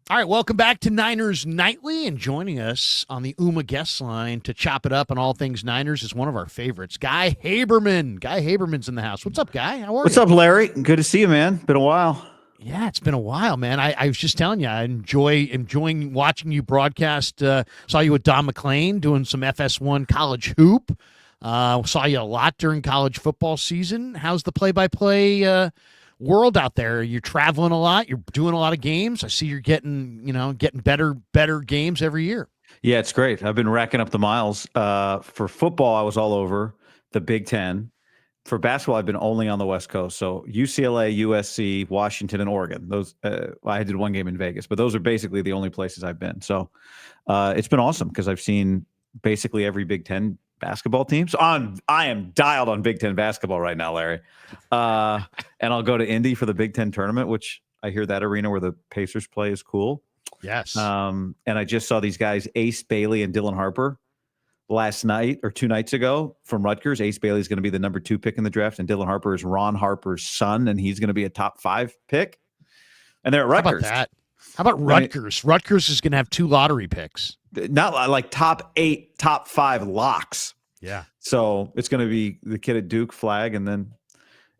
All right, welcome back to Niners Nightly, and joining us on the UMA guest line to chop it up on all things Niners is one of our favorites, Guy Haberman. Guy Haberman's in the house. What's up, Guy? How are What's you? up, Larry? Good to see you, man. Been a while. Yeah, it's been a while, man. I was just telling you, I enjoying watching you broadcast. Saw you with Don McClain doing some FS1 college hoop. Saw you a lot during college football season. How's the play-by-play world out there? You're traveling a lot. You're doing a lot of games. I see you're getting better games every year. Yeah, it's great. I've been racking up the miles. For football, I was all over the Big Ten. For basketball, I've been only on the West Coast. So UCLA, USC, Washington, and Oregon. Those I did one game in Vegas, but those are basically the only places I've been. So it's been awesome because I've seen basically every Big Ten basketball team. So I am dialed on Big Ten basketball right now, Larry. And I'll go to Indy for the Big Ten tournament, which I hear that arena where the Pacers play is cool. Yes. And I just saw these guys, Ace Bailey and Dylan Harper, last night or 2 nights ago from Rutgers. Ace Bailey is going to be the number 2 pick in the draft, and Dylan Harper is Ron Harper's son, and he's going to be a top 5 pick. And they're at Rutgers. How about that? How about Rutgers? I mean, Rutgers is going to have 2 lottery picks. Not like top 8, top 5 locks. Yeah. So it's going to be the kid at Duke, Flag, and then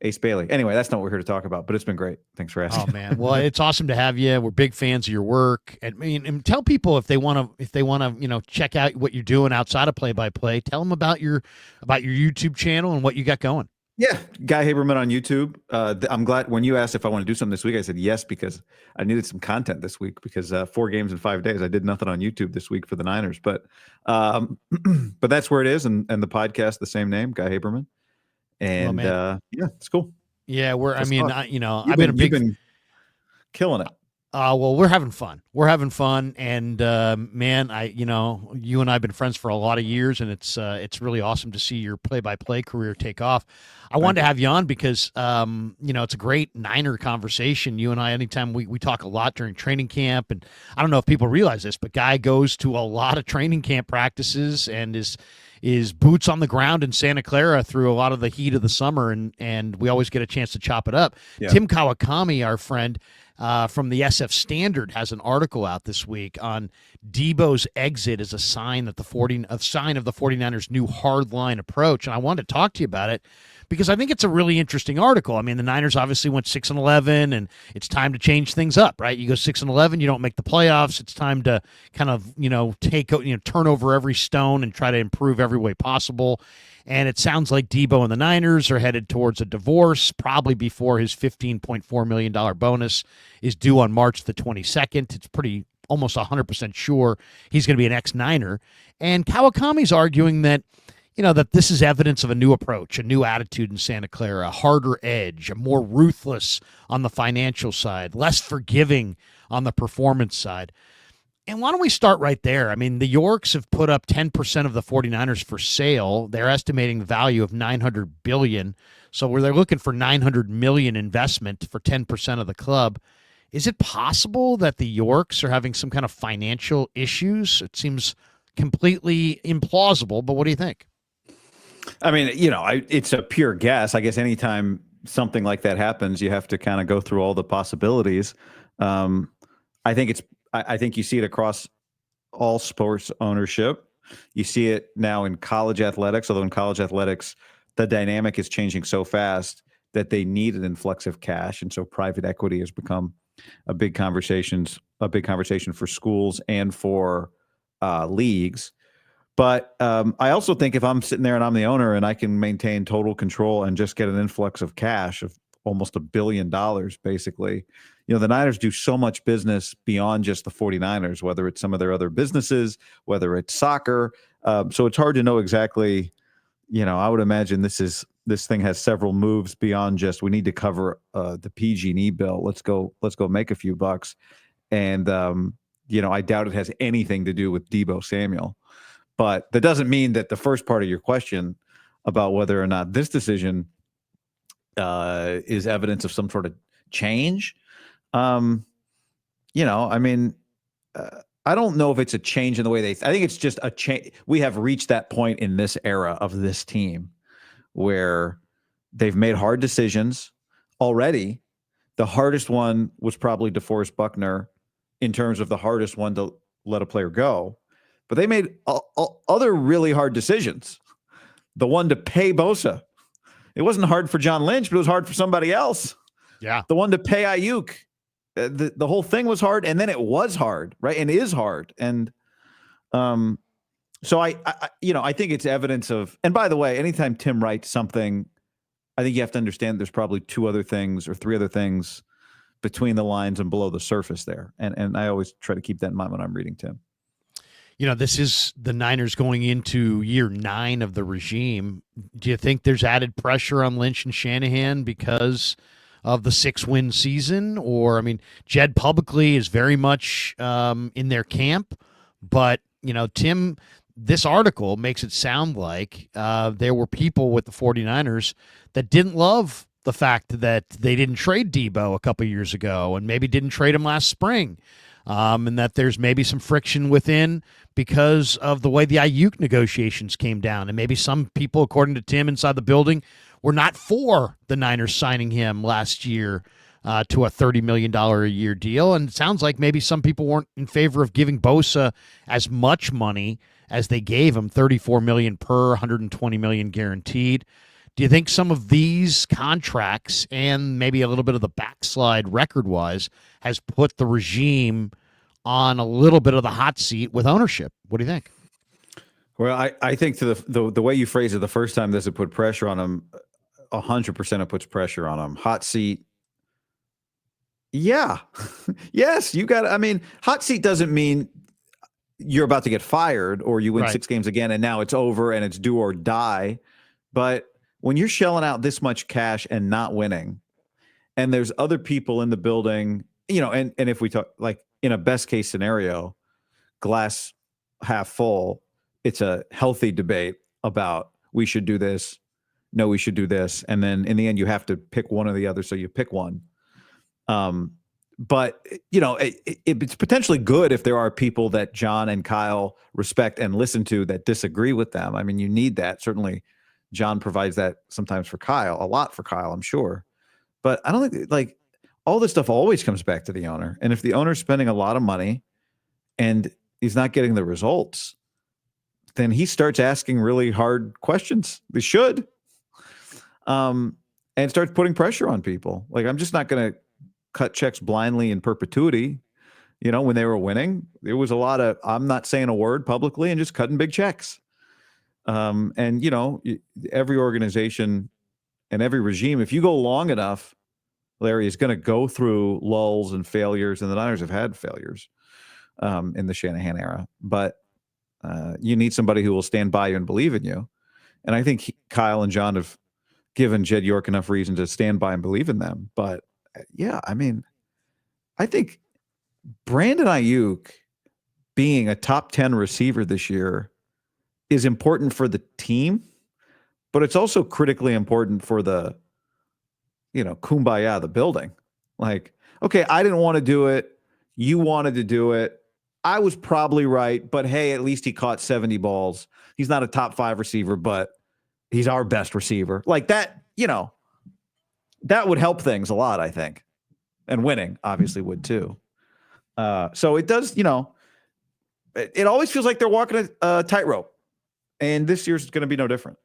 Ace Bailey. Anyway, that's not what we're here to talk about, but it's been great. Thanks for asking. Oh man, well, it's awesome to have you. We're big fans of your work. And tell people if they want to, check out what you're doing outside of play-by-play. Tell them about your YouTube channel and what you got going. Yeah, Guy Haberman on YouTube. I'm glad when you asked if I want to do something this week, I said yes because I needed some content this week because 4 games in 5 days. I did nothing on YouTube this week for the Niners, but that's where it is, and the podcast, the same name, Guy Haberman, and yeah, it's cool. Yeah, I've been killing it. Well, we're having fun. And man, you and I have been friends for a lot of years, and it's really awesome to see your play-by-play career take off. I wanted to have you on because it's a great Niner conversation. You and I, anytime we talk a lot during training camp, and I don't know if people realize this, but Guy goes to a lot of training camp practices and is boots on the ground in Santa Clara through a lot of the heat of the summer, and we always get a chance to chop it up. Yeah. Tim Kawakami, our friend from the SF Standard, has an article out this week on Deebo's exit as a sign of the 49ers' new hardline approach, and I wanted to talk to you about it because I think it's a really interesting article. I mean, the Niners obviously went 6-11, and it's time to change things up, right? You go 6-11, you don't make the playoffs. It's time to kind of turn over every stone and try to improve every way possible. And it sounds like Deebo and the Niners are headed towards a divorce, probably before his $15.4 million bonus is due on March the 22nd. It's pretty almost 100% sure he's going to be an ex-Niner. And Kawakami's arguing that this is evidence of a new approach, a new attitude in Santa Clara, a harder edge, a more ruthless on the financial side, less forgiving on the performance side. And why don't we start right there? I mean, the Yorks have put up 10% of the 49ers for sale. They're estimating the value of $900 billion. So where they're looking for $900 million investment for 10% of the club. Is it possible that the Yorks are having some kind of financial issues? It seems completely implausible, but what do you think? I mean, it's a pure guess. I guess anytime something like that happens, you have to kind of go through all the possibilities. I think you see it across all sports ownership. You see it now in college athletics, although in college athletics, the dynamic is changing so fast that they need an influx of cash. And so private equity has become a big conversation for schools and for leagues. But I also think if I'm sitting there and I'm the owner and I can maintain total control and just get an influx of cash of almost $1 billion, basically, the Niners do so much business beyond just the 49ers, whether it's some of their other businesses, whether it's soccer. So it's hard to know exactly, I would imagine this thing has several moves beyond just we need to cover the PG&E bill. Let's go make a few bucks. And, I doubt it has anything to do with Deebo Samuel. But that doesn't mean that the first part of your question about whether or not this decision is evidence of some sort of change. I don't know if it's a change in the way I think it's just a change. We have reached that point in this era of this team where they've made hard decisions already. The hardest one was probably DeForest Buckner in terms of the hardest one to let a player go, but they made other really hard decisions. The one to pay Bosa. It wasn't hard for John Lynch, but it was hard for somebody else. Yeah. The one to pay Ayuk. The whole thing was hard, and then it was hard, right? And is hard. And so I think it's evidence of, and by the way, anytime Tim writes something, I think you have to understand there's probably 2 other things or 3 other things between the lines and below the surface there. And I always try to keep that in mind when I'm reading Tim. This is the Niners going into year 9 of the regime. Do you think there's added pressure on Lynch and Shanahan because of the 6-win season? Or, I mean, Jed publicly is very much in their camp, but, Tim, this article makes it sound like there were people with the 49ers that didn't love the fact that they didn't trade Deebo a couple years ago and maybe didn't trade him last spring. And that there's maybe some friction within because of the way the Ayuk negotiations came down. And maybe some people, according to Tim inside the building, were not for the Niners signing him last year to a $30 million a year deal. And it sounds like maybe some people weren't in favor of giving Bosa as much money as they gave him, $34 million per, $120 million guaranteed. Do you think some of these contracts and maybe a little bit of the backslide record-wise has put the regime on a little bit of the hot seat with ownership? What do you think? Well, I think to the way you phrase it the first time, does it put pressure on them? 100% it puts pressure on them. Hot seat. Yeah. Yes, you got, I mean, hot seat doesn't mean you're about to get fired or you win Right. 6 games again and now it's over and it's do or die. But when you're shelling out this much cash and not winning, and there's other people in the building, and if we talk like in a best case scenario, glass half full, it's a healthy debate about we should do this, no, we should do this. And then in the end, you have to pick one or the other. So you pick one. But it's potentially good if there are people that John and Kyle respect and listen to that disagree with them. I mean, you need that. Certainly John provides that sometimes for Kyle, a lot for Kyle, I'm sure. But I don't think like all this stuff always comes back to the owner. And if the owner's spending a lot of money and he's not getting the results, then he starts asking really hard questions. They should. And starts putting pressure on people. Like, I'm just not going to cut checks blindly in perpetuity. When they were winning, there was a lot of, I'm not saying a word publicly and just cutting big checks. And every organization and every regime, if you go long enough, Larry, is going to go through lulls and failures, and the Niners have had failures in the Shanahan era. But you need somebody who will stand by you and believe in you. And I think Kyle and John have given Jed York enough reason to stand by and believe in them. But yeah, I mean, I think Brandon Ayuk being a top 10 receiver this year is important for the team, but it's also critically important for the, kumbaya, the building. Like, okay, I didn't want to do it. You wanted to do it. I was probably right, but hey, at least he caught 70 balls. He's not a top 5 receiver, but he's our best receiver. Like that, that would help things a lot, I think. And winning obviously would too. So it does, it always feels like they're walking a tightrope. And this year's going to be no different.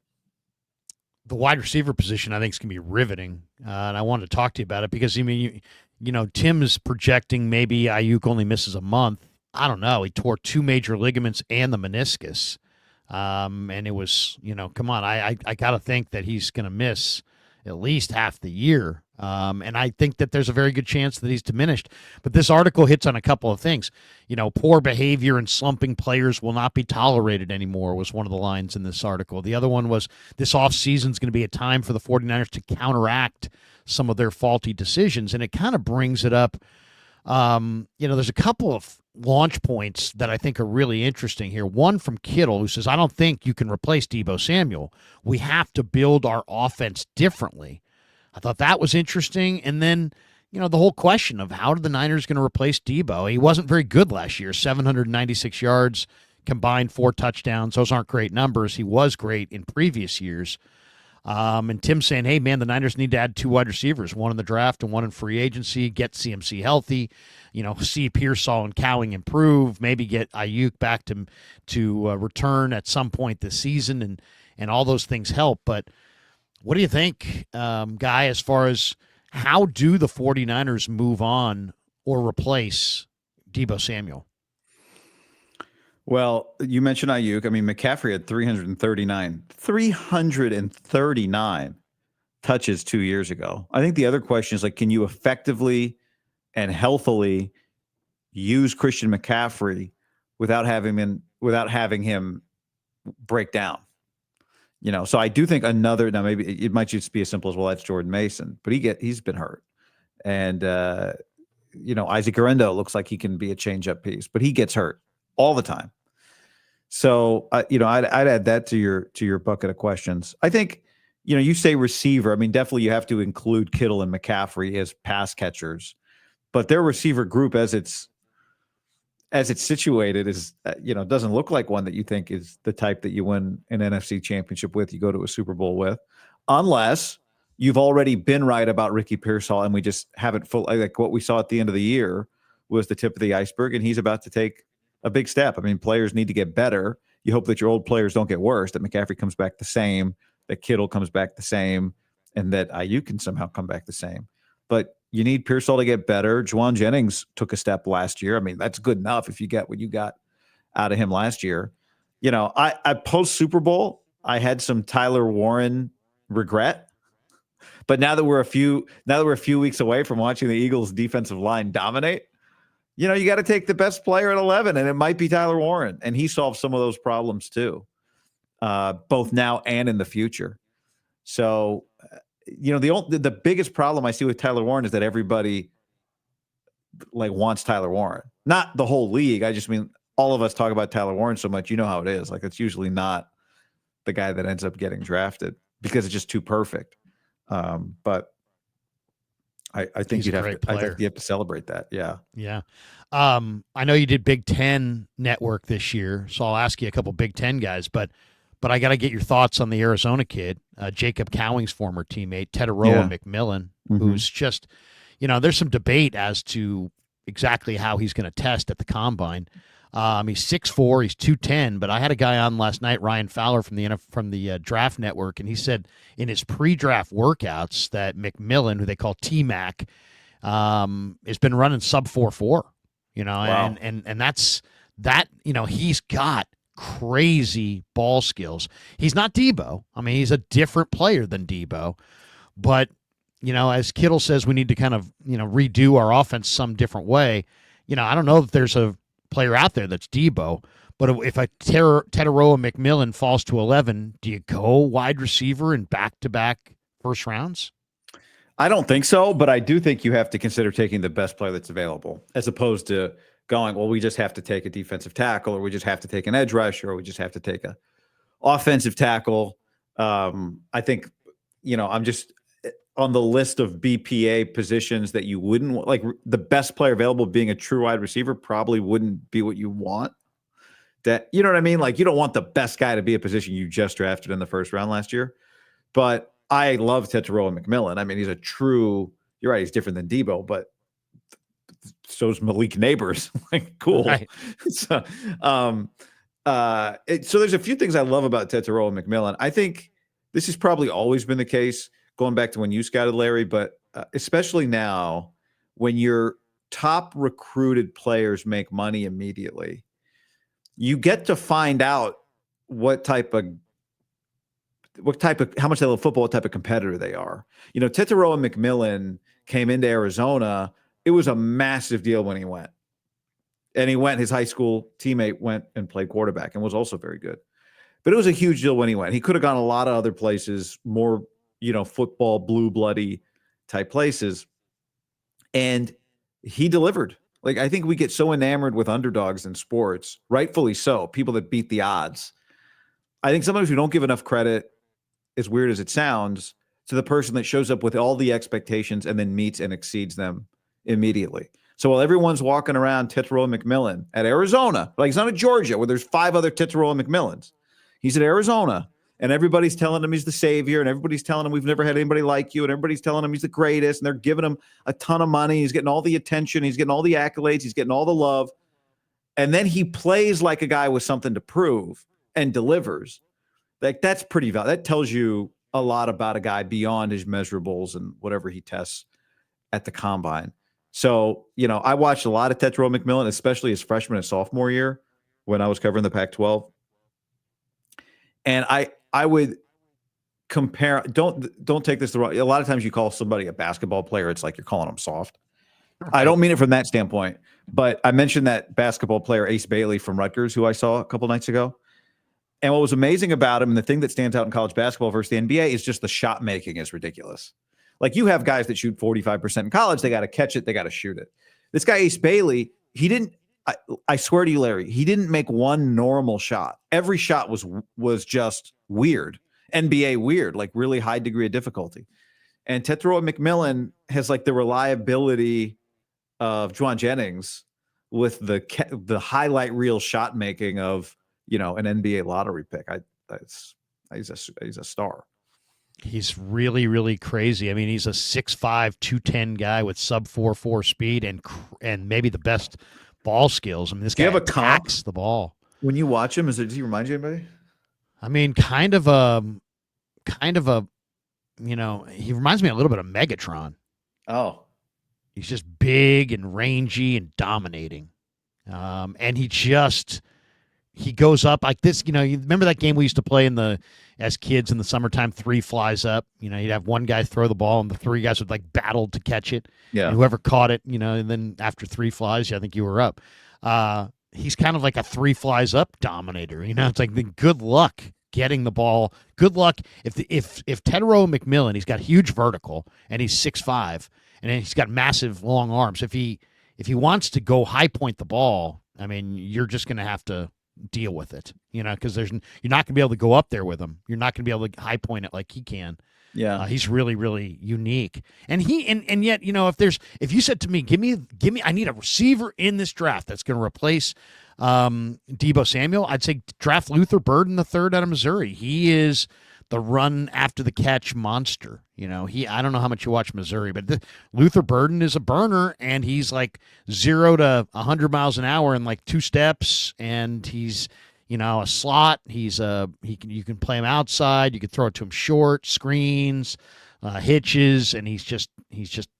The wide receiver position, I think, is going to be riveting. And I wanted to talk to you about it because, Tim is projecting maybe Ayuk only misses a month. I don't know. He tore 2 major ligaments and the meniscus. And it was, come on, I got to think that he's going to miss at least half the year. And I think that there's a very good chance that he's diminished. But this article hits on a couple of things. Poor behavior and slumping players will not be tolerated anymore was one of the lines in this article. The other one was this offseason is going to be a time for the 49ers to counteract some of their faulty decisions. And it kind of brings it up. There's a couple of launch points that I think are really interesting here. One from Kittle, who says, I don't think you can replace Deebo Samuel. We have to build our offense differently. I thought that was interesting. And then, the whole question of how are the Niners going to replace Deebo? He wasn't very good last year, 796 yards, combined 4 touchdowns. Those aren't great numbers. He was great in previous years. And Tim's saying, hey, man, the Niners need to add 2 wide receivers, one in the draft and one in free agency, get CMC healthy, see Pearsall and Cowing improve, maybe get Ayuk back to return at some point this season, and all those things help. But what do you think, Guy, as far as how do the 49ers move on or replace Deebo Samuel? Well, you mentioned Ayuk. I mean, McCaffrey had 339 touches 2 years ago. I think the other question is, like, can you effectively and healthily use Christian McCaffrey without having him break down? So I do think now maybe it might just be as simple as, well, that's Jordan Mason, but he's been hurt. And Isaac Guerrero looks like he can be a change-up piece, but he gets hurt all the time. So I'd add that to your bucket of questions. I think you say receiver. I mean, definitely you have to include Kittle and McCaffrey as pass catchers, but their receiver group as it's situated is doesn't look like one that you think is the type that you win an NFC championship with, you go to a Super Bowl with, unless you've already been right about Ricky Pearsall and we just haven't fully, like what we saw at the end of the year was the tip of the iceberg, and he's about to take a big step. I mean, players need to get better. You hope that your old players don't get worse, that McCaffrey comes back the same, that Kittle comes back the same, and that Ayuk can somehow come back the same. But you need Pearsall to get better. Juwan Jennings took a step last year. I mean, that's good enough if you get what you got out of him last year. I post Super Bowl, I had some Tyler Warren regret. But now that we're a few weeks away from watching the Eagles defensive line dominate, you got to take the best player at 11, and it might be Tyler Warren, and he solves some of those problems too, both now and in the future. So, the biggest problem I see with Tyler Warren is that everybody wants Tyler Warren, not the whole league. I just mean all of us talk about Tyler Warren so much, how it is. Like, it's usually not the guy that ends up getting drafted because it's just too perfect. But I think you have to celebrate that. Yeah. Yeah. I know you did Big Ten Network this year, so I'll ask you a couple Big Ten guys, but I got to get your thoughts on the Arizona kid, Jacob Cowing's former teammate, Teteroa McMillan, who's just, there's some debate as to exactly how he's going to test at the combine. He's 6'4", he's 210, but I had a guy on last night, Ryan Fowler from the Draft Network, and he said in his pre-draft workouts that McMillan, who they call T-Mac, has been running sub 4.4. Wow. And that's that. He's got crazy ball skills. He's not Deebo. I mean, he's a different player than Deebo, but as Kittle says, we need to kind of redo our offense some different way. I don't know if there's a player out there that's Deebo, but if a Teteroa McMillan falls to 11, do you go wide receiver in back-to-back first rounds? I don't think so, but I do think you have to consider taking the best player that's available, as opposed to going, well, we just have to take a defensive tackle, or we just have to take an edge rusher, or we just have to take a offensive tackle. I think, I'm just on the list of BPA positions that you wouldn't want, like the best player available being a true wide receiver probably wouldn't be what you want. That, you know what I mean? Like, you don't want the best guy to be a position you just drafted in the first round last year. But I love Teteroa McMillan. I mean, he's a true, you're right, he's different than Deebo, but so's Malik Neighbors. Like, cool. Right. So, so there's a few things I love about Teteroa McMillan. I think this has probably always been the case, going back to when you scouted Larry, but especially now when your top recruited players make money immediately, you get to find out how much they love football, what type of competitor they are. Teteroa McMillan came into Arizona. It was a massive deal when he went. And his high school teammate went and played quarterback and was also very good. But it was a huge deal when he went. He could have gone a lot of other places, more, football, blue bloody type places. And he delivered. Like, I think we get so enamored with underdogs in sports, rightfully so, people that beat the odds. I think sometimes we don't give enough credit, as weird as it sounds, to the person that shows up with all the expectations and then meets and exceeds them immediately. So while everyone's walking around Teteroa McMillan at Arizona, like, he's not at Georgia where there's 5 other Teteroa McMillans. He's at Arizona, and everybody's telling him he's the savior, and everybody's telling him we've never had anybody like you, and everybody's telling him he's the greatest, and they're giving him a ton of money. He's getting all the attention. He's getting all the accolades. He's getting all the love. And then he plays like a guy with something to prove and delivers. Like, that's pretty valuable. That tells you a lot about a guy beyond his measurables and whatever he tests at the combine. So, I watched a lot of Tetairoa McMillan, especially his freshman and sophomore year when I was covering the Pac-12. And I would compare, don't take this the wrong. A lot of times you call somebody a basketball player, it's like you're calling them soft. Right. I don't mean it from that standpoint, but I mentioned that basketball player Ace Bailey from Rutgers, who I saw a couple nights ago. And what was amazing about him, and the thing that stands out in college basketball versus the NBA, is just the shot making is ridiculous. Like, you have guys that shoot 45% in college. They got to catch it. They got to shoot it. This guy, Ace Bailey, he didn't, I swear to you, Larry, he didn't make one normal shot. Every shot was just weird. NBA weird, like really high degree of difficulty. And Tetairoa McMillan has like the reliability of Juwan Jennings with the highlight reel shot making of, an NBA lottery pick. He's a star. He's really, really crazy. I mean, he's a 6'5", 210 guy with sub 4.4 speed and maybe the best ball skills. I mean, this guy attacks the ball. When you watch him, does he remind you of anybody? I mean, kind of a, he reminds me a little bit of Megatron. Oh. He's just big and rangy and dominating. And he goes up like this. You remember that game we used to play as kids in the summertime, 3 flies up. You'd have one guy throw the ball and the 3 guys would like battle to catch it. Yeah. And whoever caught it, and then after 3 flies, I think you were up. He's kind of like a 3 flies up dominator. It's like good luck getting the ball. Good luck if Tetairoa McMillan, he's got huge vertical and he's 6'5", and he's got massive long arms. If he wants to go high point the ball, I mean, you're just going to have to deal with it, because you're not going to be able to go up there with him. You're not going to be able to high point it like he can. Yeah, he's really, really unique. And yet, if you said to me, give me, I need a receiver in this draft that's going to replace Deebo Samuel, I'd say draft Luther Burden III out of Missouri. He is the run after the catch monster. I don't know how much you watch Missouri, but Luther Burden is a burner, and he's like 0 to 100 miles an hour in like 2 steps, and he's a slot. You can play him outside. You can throw it to him short, screens, hitches, and he's just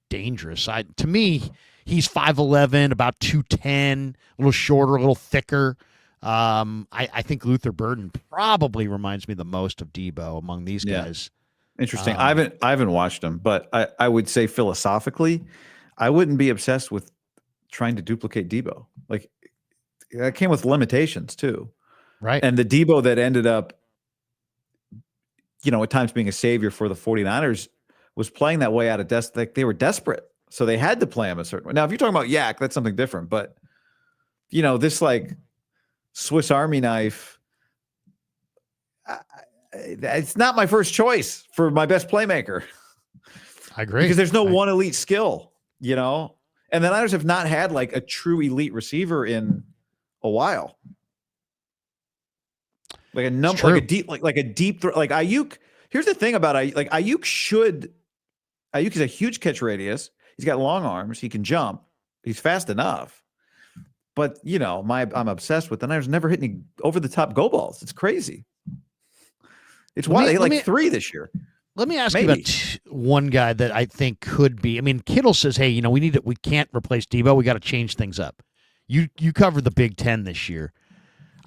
dangerous. To me, he's 5'11", about 210, a little shorter, a little thicker. I think Luther Burden probably reminds me the most of Deebo among these guys. Interesting. I haven't watched him, but I would say philosophically, I wouldn't be obsessed with trying to duplicate Deebo. Like, that came with limitations too. Right. And the Deebo that ended up, at times being a savior for the 49ers was playing that way out of like they were desperate. So they had to play him a certain way. Now, if you're talking about Yak, that's something different. But, this like Swiss Army knife, it's not my first choice for my best playmaker. I agree. Because there's no one elite skill, and the Niners have not had like a true elite receiver in a while. Like a deep like Ayuk. Here's the thing about Ayuk. Like Ayuk is a huge catch radius. He's got long arms. He can jump. He's fast enough. But I'm obsessed with the Niners never hit any over the top go balls. It's crazy. It's why they hit 3 this year. Let me ask you about one guy that I think could be. I mean, Kittle says, "Hey, we can't replace Deebo. We got to change things up." You covered the Big Ten this year.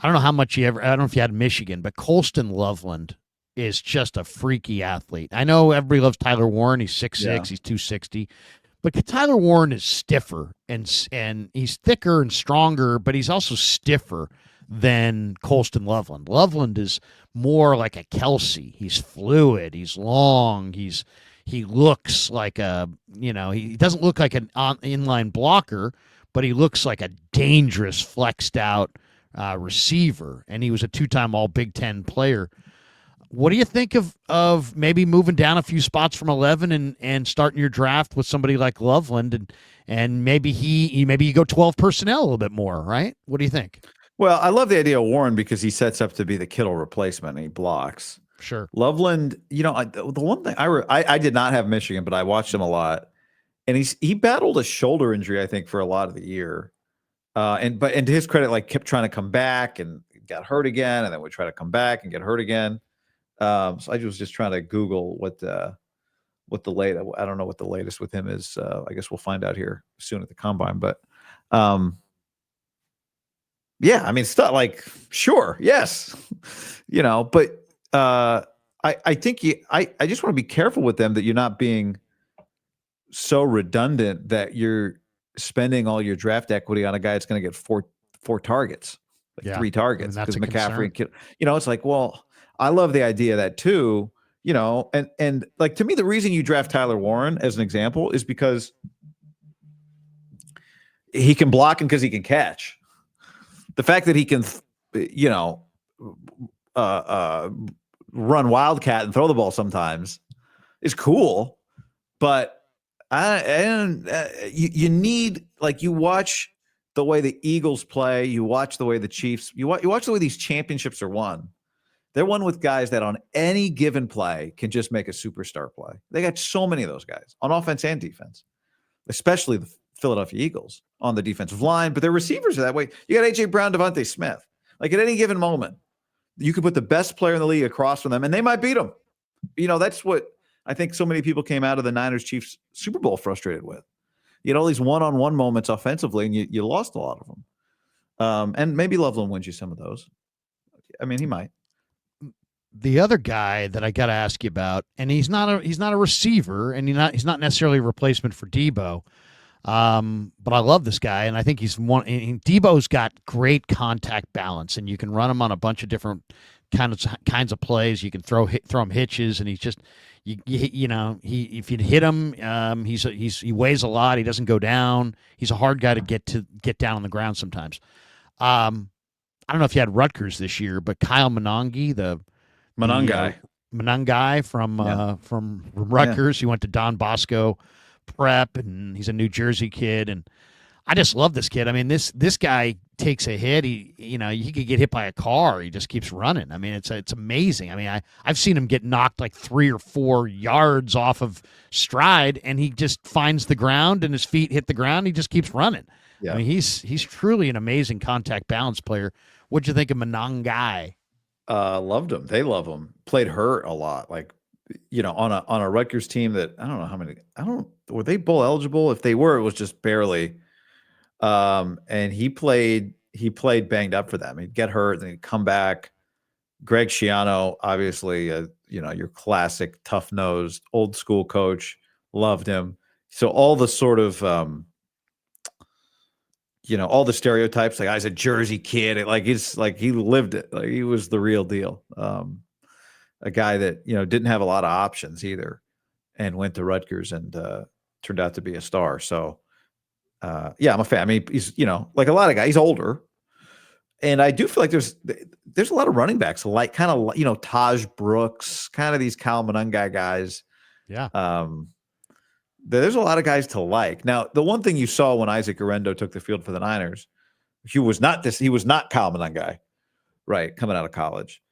I don't know how much I don't know if you had Michigan, but Colston Loveland is just a freaky athlete. I know everybody loves Tyler Warren. He's 6'6", he's 260. But Tyler Warren is stiffer and he's thicker and stronger, but he's also stiffer than Colston Loveland. Loveland is more like a Kelsey. He's fluid. He's long. He looks like he doesn't look like an inline blocker, but he looks like a dangerous flexed out receiver. And he was a 2-time All Big Ten player. What do you think of maybe moving down a few spots from 11 and starting your draft with somebody like Loveland and maybe you go 12 personnel a little bit more, right? What do you think? Well, I love the idea of Warren because he sets up to be the Kittle replacement and he blocks. Sure. Loveland, the one thing I did not have Michigan, but I watched him a lot, and he battled a shoulder injury, I think, for a lot of the year. And to his credit, like kept trying to come back and got hurt again, and then would try to come back and get hurt again. So I was just trying to Google what the latest. I don't know what the latest with him is. I guess we'll find out here soon at the combine. But yeah, I mean, it's not like sure, yes, but I think I just want to be careful with them that you're not being so redundant that you're spending all your draft equity on a guy that's going to get four targets, like 3 targets, because McCaffrey and it's like, well, I love the idea of that too, and like to me, the reason you draft Tyler Warren as an example is because he can block and because he can catch. The fact that he can, run wildcat and throw the ball sometimes is cool, but you need, like, you watch the way the Eagles play, you watch the way the Chiefs, you watch the way these championships are won. They're won with guys that on any given play can just make a superstar play. They got so many of those guys on offense and defense, especially the Philadelphia Eagles on the defensive line, but their receivers are that way. You got A.J. Brown, Devontae Smith. Like at any given moment, you could put the best player in the league across from them, and they might beat them. That's what I think so many people came out of the Niners-Chiefs Super Bowl frustrated with. You had all these one-on-one moments offensively, and you lost a lot of them. And maybe Loveland wins you some of those. I mean, he might. The other guy that I got to ask you about, and he's not a receiver, and he's not necessarily a replacement for Deebo. But I love this guy, and I think he's one. Deebo's got great contact balance, and you can run him on a bunch of different kinds of plays. You can throw him hitches, and he's just if you hit him, he weighs a lot. He doesn't go down. He's a hard guy to get down on the ground sometimes. I don't know if you had Rutgers this year, but Kyle Monangai, Monangai from Rutgers, he went to Don Bosco Prep, and he's a New Jersey kid, and I just love this kid. I mean, this guy takes a hit. He could get hit by a car. He just keeps running. I mean, it's amazing. I mean, I've seen him get knocked like 3 or 4 yards off of stride, and he just finds the ground, and his feet hit the ground. He just keeps running. Yeah. I mean, he's truly an amazing contact balance player. What'd you think of Monangai? Loved him. They love him. Played hurt a lot. Like, on a Rutgers team that I don't know how many. Were they bowl eligible? If they were, it was just barely. And he played banged up for them. He'd get hurt, then he'd come back. Greg Schiano, obviously, your classic tough-nosed, old school coach, loved him. So all the sort of, all the stereotypes, like, he's a Jersey kid. It's like he lived it. Like, he was the real deal. A guy that, didn't have a lot of options either, and went to Rutgers and turned out to be a star. So, I'm a fan. I mean, he's, like a lot of guys, he's older. And I do feel like there's a lot of running backs, like kind of, Taj Brooks, kind of these Kyle Monangai guys. Yeah. There's a lot of guys to like. Now, the one thing you saw when Isaac Orendo took the field for the Niners, he was not Kyle Monangai, right, coming out of college.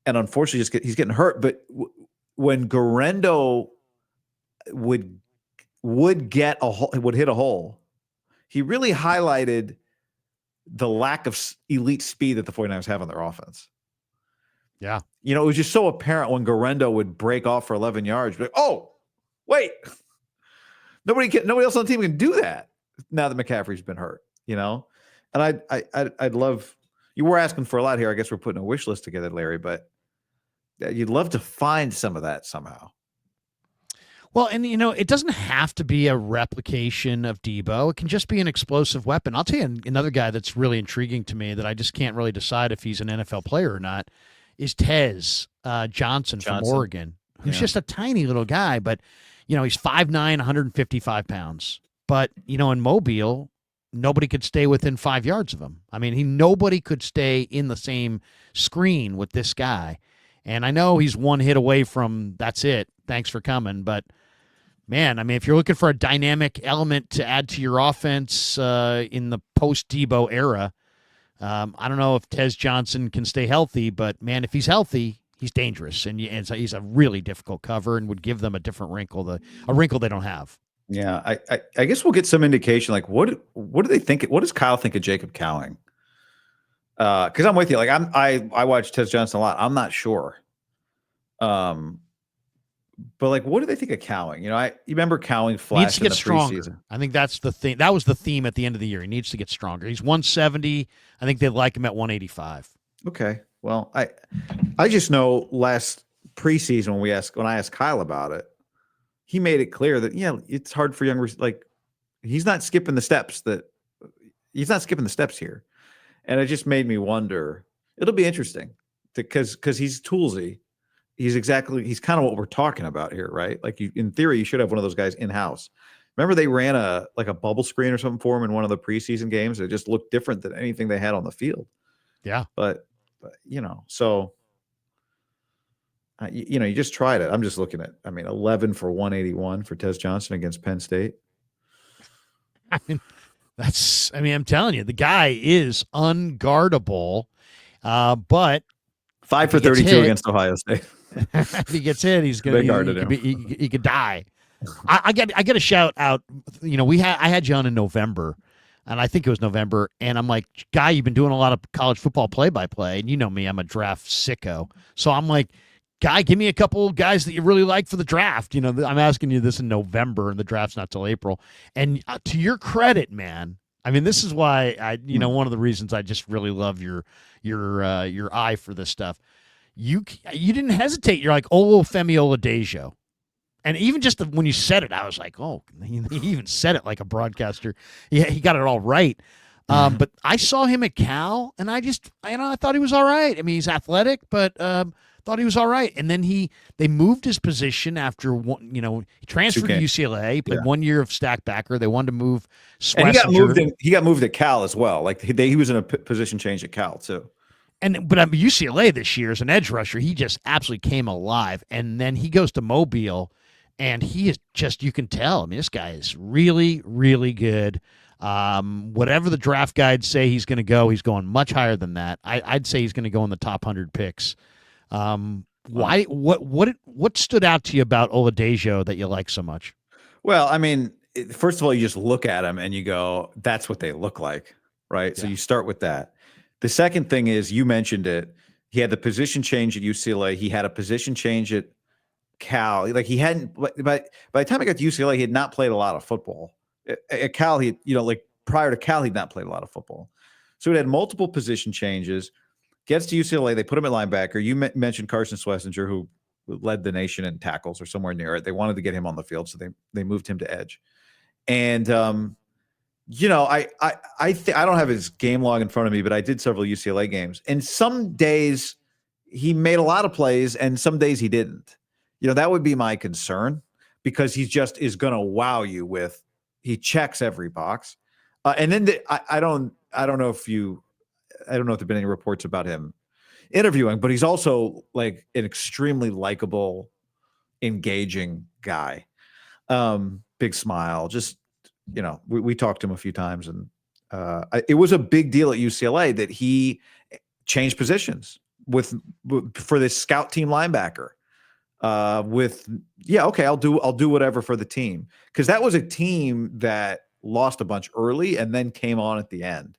And unfortunately, he's getting hurt. But when Orendo would hit a hole, he really highlighted the lack of elite speed that the 49ers have on their offense. Yeah. It was just so apparent when Orendo would break off for 11 yards. Like, oh, wait. Nobody else on the team can do that now that McCaffrey's been hurt, And I'd love, you were asking for a lot here. I guess we're putting a wish list together, Larry, but you'd love to find some of that somehow. Well, and it doesn't have to be a replication of Deebo. It can just be an explosive weapon. I'll tell you another guy that's really intriguing to me that I just can't really decide if he's an NFL player or not is Tez Johnson from Oregon, who's just a tiny little guy, but he's 5'9", 155 pounds. But in Mobile, nobody could stay within 5 yards of him. I mean, nobody could stay in the same screen with this guy. And I know he's one hit away from that's it. Thanks for coming, but. Man, I mean, if you're looking for a dynamic element to add to your offense in the post-Deebo era, I don't know if Tez Johnson can stay healthy, but, man, if he's healthy, he's dangerous, and so he's a really difficult cover and would give them a different wrinkle, a wrinkle they don't have. Yeah, I guess we'll get some indication. Like, what do they think? What does Kyle think of Jacob Cowing? Because I'm with you. Like, I watch Tez Johnson a lot. I'm not sure. But like, what do they think of Cowing? You remember Cowing Needs flashed to in get the stronger. preseason. I think that's the thing. That was the theme at the end of the year. He needs to get stronger. He's 170. I think they like him at 185. Okay. Well, I just know last preseason when I asked Kyle about it, he made it clear that it's hard for young like he's not skipping the steps here, and it just made me wonder. It'll be interesting because he's toolsy. He's kind of what we're talking about here, right? Like in theory, you should have one of those guys in house. Remember they ran a bubble screen or something for him in one of the preseason games. It just looked different than anything they had on the field. Yeah, but so you just tried it. I'm just looking at. 11 for 181 for Tez Johnson against Penn State. I'm telling you, the guy is unguardable. But 5 for 32 against Ohio State. If he gets hit, he's gonna. He could die. I get a shout out. I had you on in November, and I think it was November, and I'm like, Guy, you've been doing a lot of college football play-by-play, and you know me, I'm a draft sicko. So I'm like, Guy, give me a couple guys that you really like for the draft. I'm asking you this in November, and the draft's not till April. And to your credit, man, this is why one of the reasons I just really love your eye for this stuff. You didn't hesitate. You're like, Olufemi Oladejo. And even just when you said it, I was like, oh, he even said it like a broadcaster. Yeah, he got it all right. But I saw him at Cal, and I thought he was all right. He's athletic, but thought he was all right. And then they moved his position after one. He transferred to UCLA, played 1 year of stack backer. They wanted to move Schlesinger. And he got moved at Cal as well. Like he was in a position change at Cal too. But UCLA this year as an edge rusher, he just absolutely came alive. And then he goes to Mobile. And he is just, you can tell. This guy is really, really good. Whatever the draft guides say he's going to go, he's going much higher than that. I'd say he's going to go in the top 100 picks. Why? What stood out to you about Oladejo that you like so much? Well, first of all, you just look at him and you go, "That's what they look like," right? Yeah. So you start with that. The second thing is, you mentioned it. He had the position change at UCLA. He had a position change at Cal. Like he hadn't, by the time he got to UCLA, he had not played a lot of football. At Cal, prior to Cal, he'd not played a lot of football. So he had multiple position changes. Gets to UCLA, they put him at linebacker. You mentioned Carson Schlesinger, who led the nation in tackles or somewhere near it. They wanted to get him on the field, so they moved him to edge. And I don't have his game log in front of me, but I did several UCLA games. And some days he made a lot of plays, and some days he didn't. That would be my concern, because he just is going to wow you with, he checks every box. And then I don't know if there've been any reports about him interviewing, but he's also like an extremely likable, engaging guy. Big smile. Just, we talked to him a few times, and it was a big deal at UCLA that he changed positions for this scout team linebacker. I'll do whatever for the team, because that was a team that lost a bunch early and then came on at the end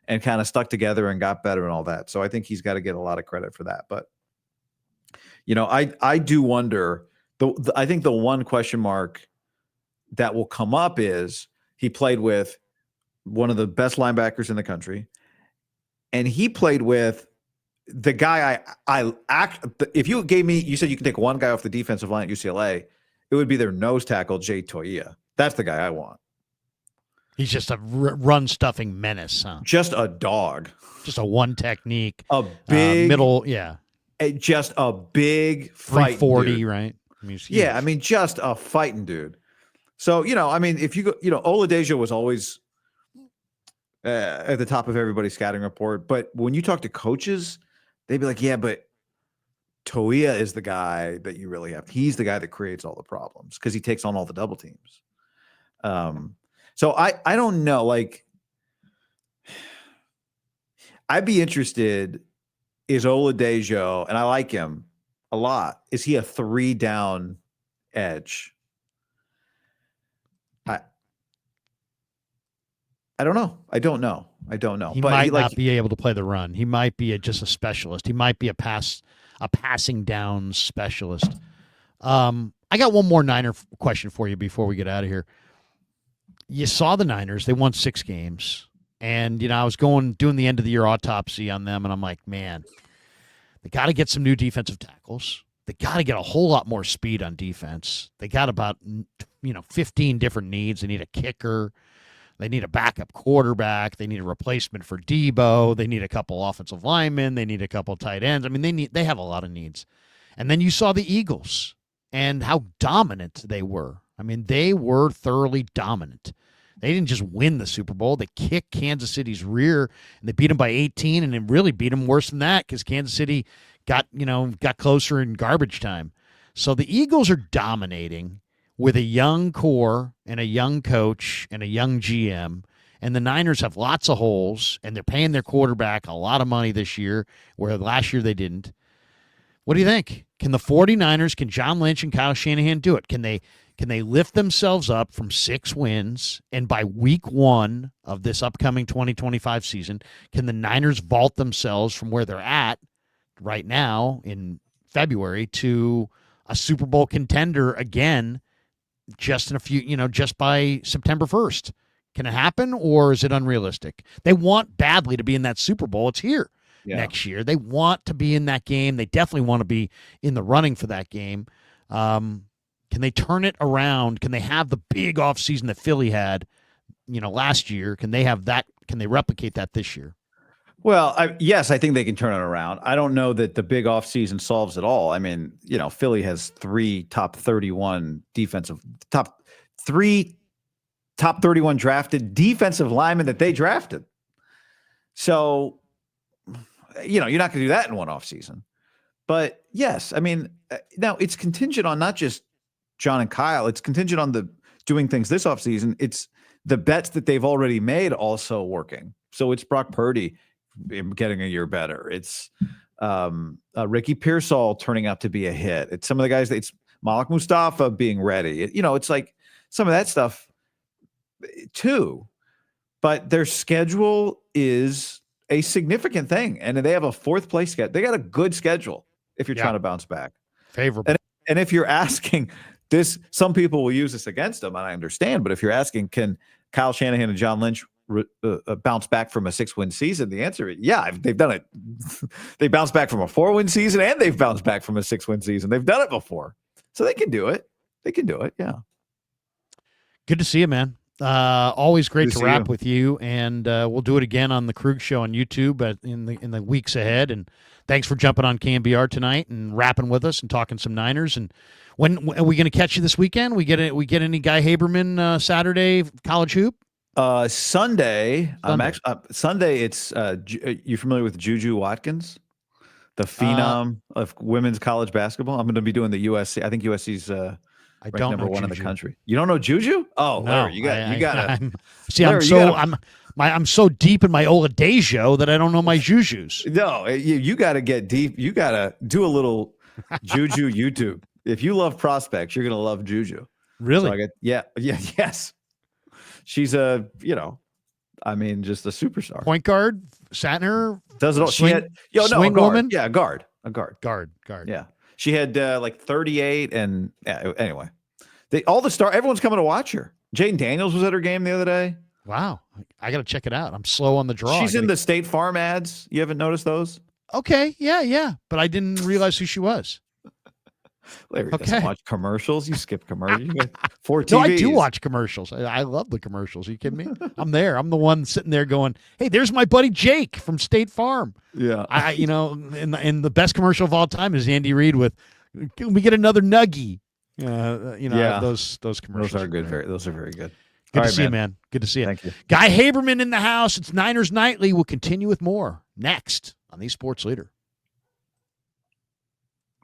and kind of stuck together and got better and all that. So I think he's got to get a lot of credit for that. But I do wonder. I think the one question mark that will come up is, he played with one of the best linebackers in the country, and he played with the guy if you gave me, you said you can take one guy off the defensive line at UCLA, it would be their nose tackle, Jay Toia. That's the guy I want. He's just a run stuffing menace, huh? Just a dog. Just a one technique. A big middle, yeah. Just a big 340, right? Just a fighting dude. So, if you go, Oladejo was always at the top of everybody's scouting report. But when you talk to coaches, they'd be like, yeah, but Toia is the guy that you really have. He's the guy that creates all the problems, because he takes on all the double teams. So I don't know. Like, I'd be interested, is Oladejo, and I like him, a lot. Is he a 3-down edge? I don't know. I don't know. He But might not be able to play the run. He might be just a specialist. He might be a passing down specialist. I got one more Niner question for you before we get out of here. You saw the Niners; they won 6 games, and I was doing the end of the year autopsy on them, and I'm like, man, they got to get some new defensive tackles. They got to get a whole lot more speed on defense. They got about 15 different needs. They need a kicker. They need a backup quarterback. They need a replacement for Deebo. They need a couple offensive linemen. They need a couple tight ends. I mean, they have a lot of needs. And then you saw the Eagles and how dominant they were. I mean, they were thoroughly dominant. They didn't just win the Super Bowl. They kicked Kansas City's rear, and they beat them by 18, and it really beat them worse than that because Kansas City got closer in garbage time. So the Eagles are dominating with a young core and a young coach and a young GM, and the Niners have lots of holes, and they're paying their quarterback a lot of money this year, where last year they didn't. What do you think? Can the 49ers, can John Lynch and Kyle Shanahan do it? Can they lift themselves up from 6 wins, and by week 1 of this upcoming 2025 season, can the Niners vault themselves from where they're at right now in February to a Super Bowl contender again just in a few, just by September 1st? Can it happen, or is it unrealistic? They want badly to be in that Super Bowl. It's here next year. They want to be in that game. They definitely want to be in the running for that game. Can they turn it around? Can they have the big offseason that Philly had, last year? Can they have that? Can they replicate that this year? Well, yes, I think they can turn it around. I don't know that the big offseason solves it all. I mean, Philly has 3 top 31 drafted defensive linemen that they drafted. So, you're not going to do that in one offseason. But yes, I mean, now it's contingent on not just John and Kyle. It's contingent on the doing things this offseason. It's the bets that they've already made also working. So it's Brock Purdy getting a year better. It's Ricky Pearsall turning out to be a hit. It's some of the guys. It's Malik Mustafa being ready. It's like some of that stuff too. But their schedule is a significant thing, and they have a 4th place schedule. They got a good schedule if you're trying to bounce back. Favorable. And if you're asking this, some people will use this against them, and I understand. But if you're asking, can Kyle Shanahan and John Lynch bounce back from a 6-win season? The answer is they've done it. They bounced back from a 4-win season, and they've bounced back from a 6-win season. They've done it before, so they can do it. They can do it. Yeah. Good to see you, man. Always great to wrap with you, and we'll do it again on the Krug Show on YouTube in the weeks ahead. And thanks for jumping on KMBR tonight and rapping with us and talking some Niners. And when are we going to catch you this weekend? We get any Guy Haberman Saturday college hoop? Sunday. Sunday. It's you familiar with Juju Watkins, the phenom of women's college basketball? I'm going to be doing the USC. I think USC's I don't number know 1 Juju. in the country. You don't know Juju? Oh, no, Larry, you got. See, Larry, I'm so deep in my Oladejo that I don't know my Jujus. No, you got to get deep. You got to do a little Juju YouTube. If you love prospects, you're going to love Juju. Really? So yes. She's just a superstar. Point guard, Satner, does it all. Swing, a guard. woman? Yeah, a guard. Guard. Yeah. She had 38, and anyway, everyone's coming to watch her. Jaden Daniels was at her game the other day. Wow, I got to check it out. I'm slow on the draw. She's in the State Farm ads. You haven't noticed those? Okay, yeah, but I didn't realize who she was. Larry doesn't watch commercials. You skip commercials. You got 4 TVs. No, I do watch commercials. I love the commercials. Are you kidding me? I'm there. I'm the one sitting there going, "Hey, there's my buddy Jake from State Farm." Yeah. In the best commercial of all time is Andy Reid with, "Can we get another nuggie?" Those commercials. Those are good. Those are very good. Good to see you, man. Good to see you. Thank you. Guy Haberman in the house. It's Niners Nightly. We'll continue with more next on the Sports Leader.